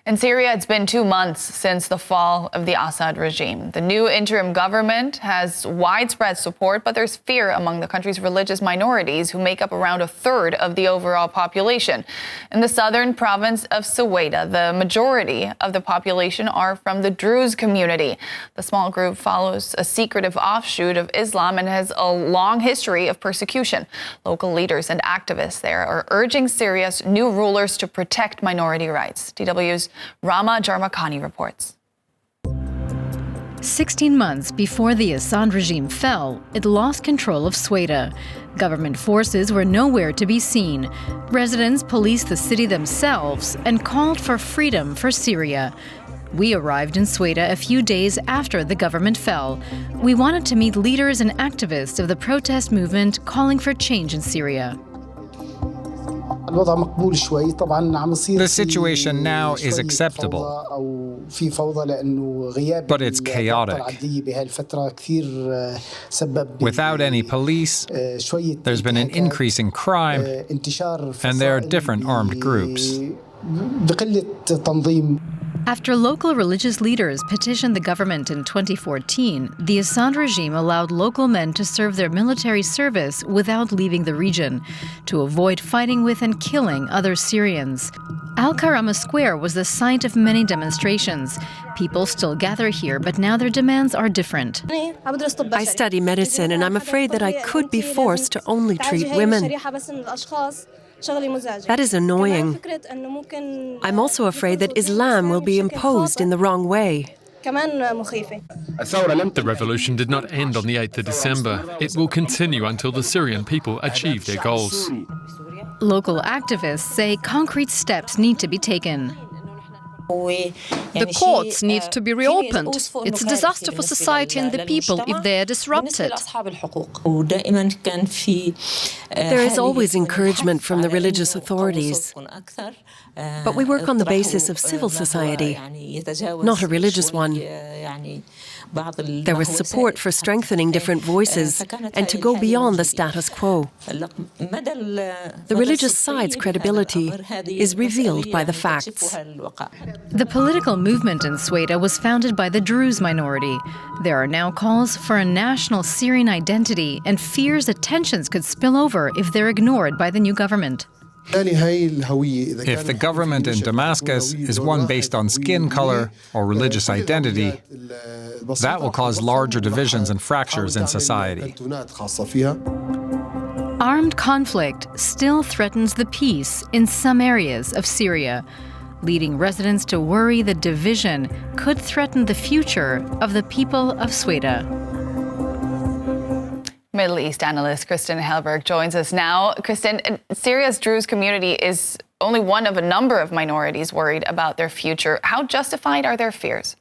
In Syria, it's been 2 months since the fall of the Assad regime. The new interim government has widespread support, but there's fear among the country's religious minorities, who make up around a third of the overall population. In the southern province of Sweida, the majority of the population are from the Druze community. The small group follows a secretive offshoot of Islam and has a long history of persecution. Local leaders and activists there are urging Syria's new rulers to protect minority rights. DW's Rama Jarmakani reports. 16 months before the Assad regime fell, it lost control of Sweida. Government forces were nowhere to be seen. Residents policed the city themselves and called for freedom for Syria. We arrived in Sweida a few days after the government fell. We wanted to meet leaders and activists of the protest movement calling for change in Syria. The situation now is acceptable, but it's chaotic. Without any police, there's been an increase in crime, and there are different armed groups. After local religious leaders petitioned the government in 2014, the Assad regime allowed local men to serve their military service without leaving the region, to avoid fighting with and killing other Syrians. Al-Karama Square was the site of many demonstrations. People still gather here, but now their demands are different. I study medicine, and I'm afraid that I could be forced to only treat women. That is annoying. I'm also afraid that Islam will be imposed in the wrong way. The revolution did not end on the 8th of December. It will continue until the Syrian people achieve their goals. Local activists say concrete steps need to be taken. The courts need to be reopened. It's a disaster for society and the people if they are disrupted. There is always encouragement from the religious authorities. But we work on the basis of civil society, not a religious one. There was support for strengthening different voices and to go beyond the status quo. The religious side's credibility is revealed by the facts. The political movement in Sweida was founded by the Druze minority. There are now calls for a national Syrian identity and fears that tensions could spill over if they're ignored by the new government. If the government in Damascus is one based on skin color or religious identity, that will cause larger divisions and fractures in society. Armed conflict still threatens the peace in some areas of Syria, leading residents to worry that division could threaten the future of the people of Sweida. Middle East analyst Kristin Helberg joins us now. Kristin, Syria's Druze community is only one of a number of minorities worried about their future. How justified are their fears?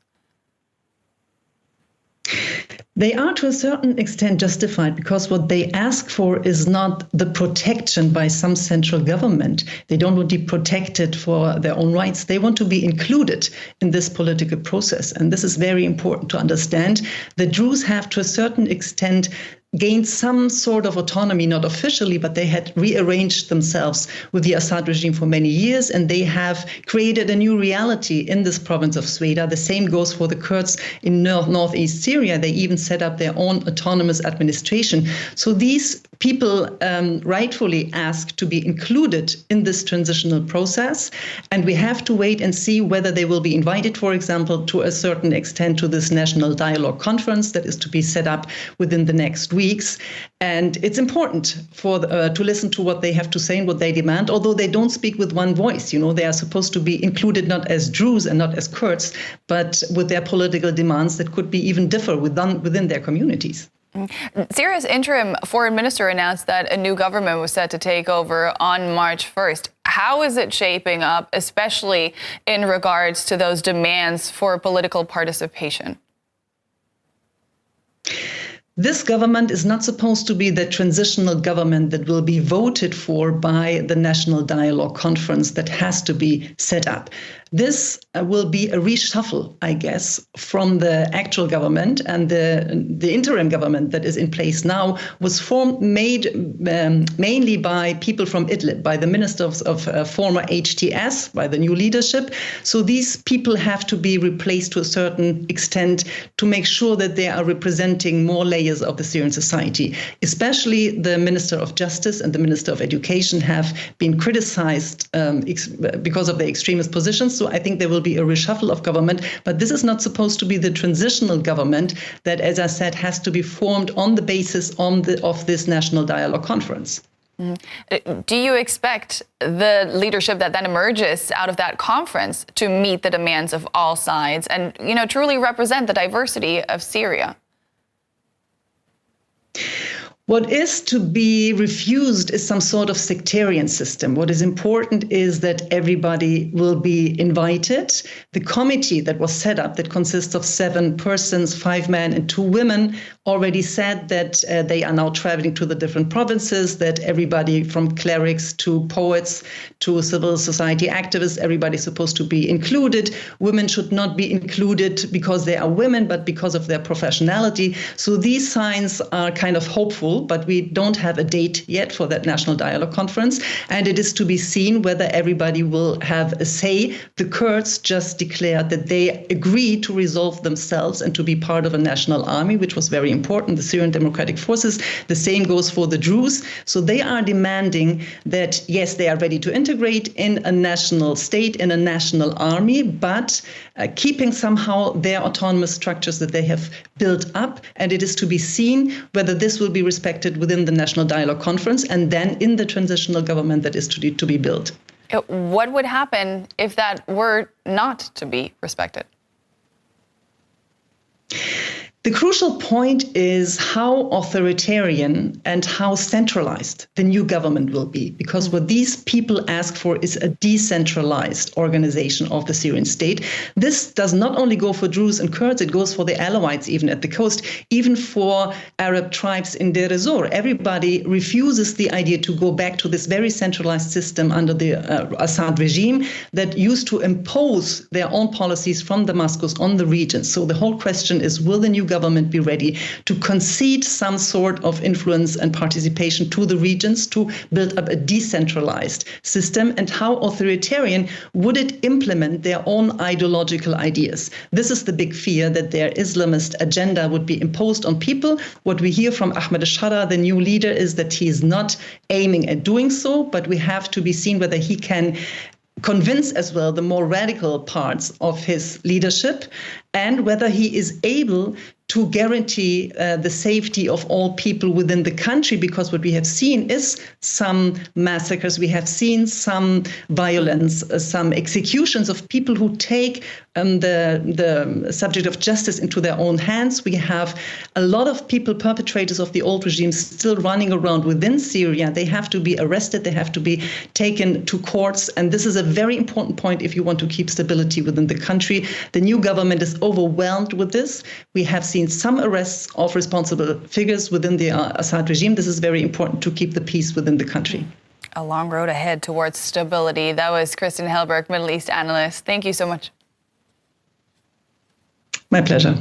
They are to a certain extent justified, because what they ask for is not the protection by some central government. They don't want to be protected for their own rights. They want to be included in this political process. And this is very important to understand. The Druze have, to a certain extent, gained some sort of autonomy, not officially, but they had rearranged themselves with the Assad regime for many years, and they have created a new reality in this province of Sweida. The same goes for the Kurds in northeast Syria. They even set up their own autonomous administration. So these people rightfully ask to be included in this transitional process, and we have to wait and see whether they will be invited, for example, to a certain extent to this national dialogue conference that is to be set up within the next weeks. And it's important for to listen to what they have to say and what they demand, although they don't speak with one voice. You know, they are supposed to be included not as Druze and not as Kurds, but with their political demands that could be even differ within their communities. Syria's interim foreign minister announced that a new government was set to take over on March 1st. How is it shaping up, especially in regards to those demands for political participation? This government is not supposed to be the transitional government that will be voted for by the National Dialogue Conference that has to be set up. This will be a reshuffle, I guess, from the actual government, and the interim government that is in place now was made mainly by people from Idlib, by the ministers of former HTS, by the new leadership. So these people have to be replaced to a certain extent to make sure that they are representing more layers of the Syrian society. Especially the Minister of Justice and the Minister of Education have been criticized because of their extremist positions. So I think there will be a reshuffle of government, but this is not supposed to be the transitional government that, as I said, has to be formed on the basis of this National Dialogue Conference. Do you expect the leadership that then emerges out of that conference to meet the demands of all sides and, truly represent the diversity of Syria? What is to be refused is some sort of sectarian system. What is important is that everybody will be invited. The committee that was set up, that consists of 7 persons, 5 men and 2 women, already said that they are now traveling to the different provinces, that everybody from clerics to poets to civil society activists, everybody's supposed to be included. Women should not be included because they are women, but because of their professionality. So these signs are kind of hopeful, but we don't have a date yet for that National Dialogue Conference. And it is to be seen whether everybody will have a say. The Kurds just declared that they agree to resolve themselves and to be part of a national army, which was very important, the Syrian Democratic Forces. The same goes for the Druze. So they are demanding that, yes, they are ready to integrate in a national state, in a national army, but keeping somehow their autonomous structures that they have built up. And it is to be seen whether this will be respected within the National Dialogue Conference and then in the transitional government that is to be built. What would happen if that were not to be respected? The crucial point is how authoritarian and how centralized the new government will be, because what these people ask for is a decentralized organization of the Syrian state. This does not only go for Druze and Kurds, it goes for the Alawites even at the coast, even for Arab tribes in Deir ez-Zor. Everybody refuses the idea to go back to this very centralized system under the Assad regime that used to impose their own policies from Damascus on the region. So the whole question is, will the new government be ready to concede some sort of influence and participation to the regions to build up a decentralized system? And how authoritarian would it implement their own ideological ideas? This is the big fear, that their Islamist agenda would be imposed on people. What we hear from Ahmed al-Shara, the new leader, is that he is not aiming at doing so, but we have to be seen whether he can convince as well the more radical parts of his leadership, and whether he is able to guarantee the safety of all people within the country, because what we have seen is some massacres, we have seen some violence, some executions of people who take the subject of justice into their own hands. We have a lot of people, perpetrators of the old regime, still running around within Syria. They have to be arrested, they have to be taken to courts, and this is a very important point if you want to keep stability within the country. The new government is overwhelmed with this. We have seen some arrests of responsible figures within the Assad regime. This is very important to keep the peace within the country. A long road ahead towards stability. That was Kristin Helberg, Middle East analyst. Thank you so much. My pleasure.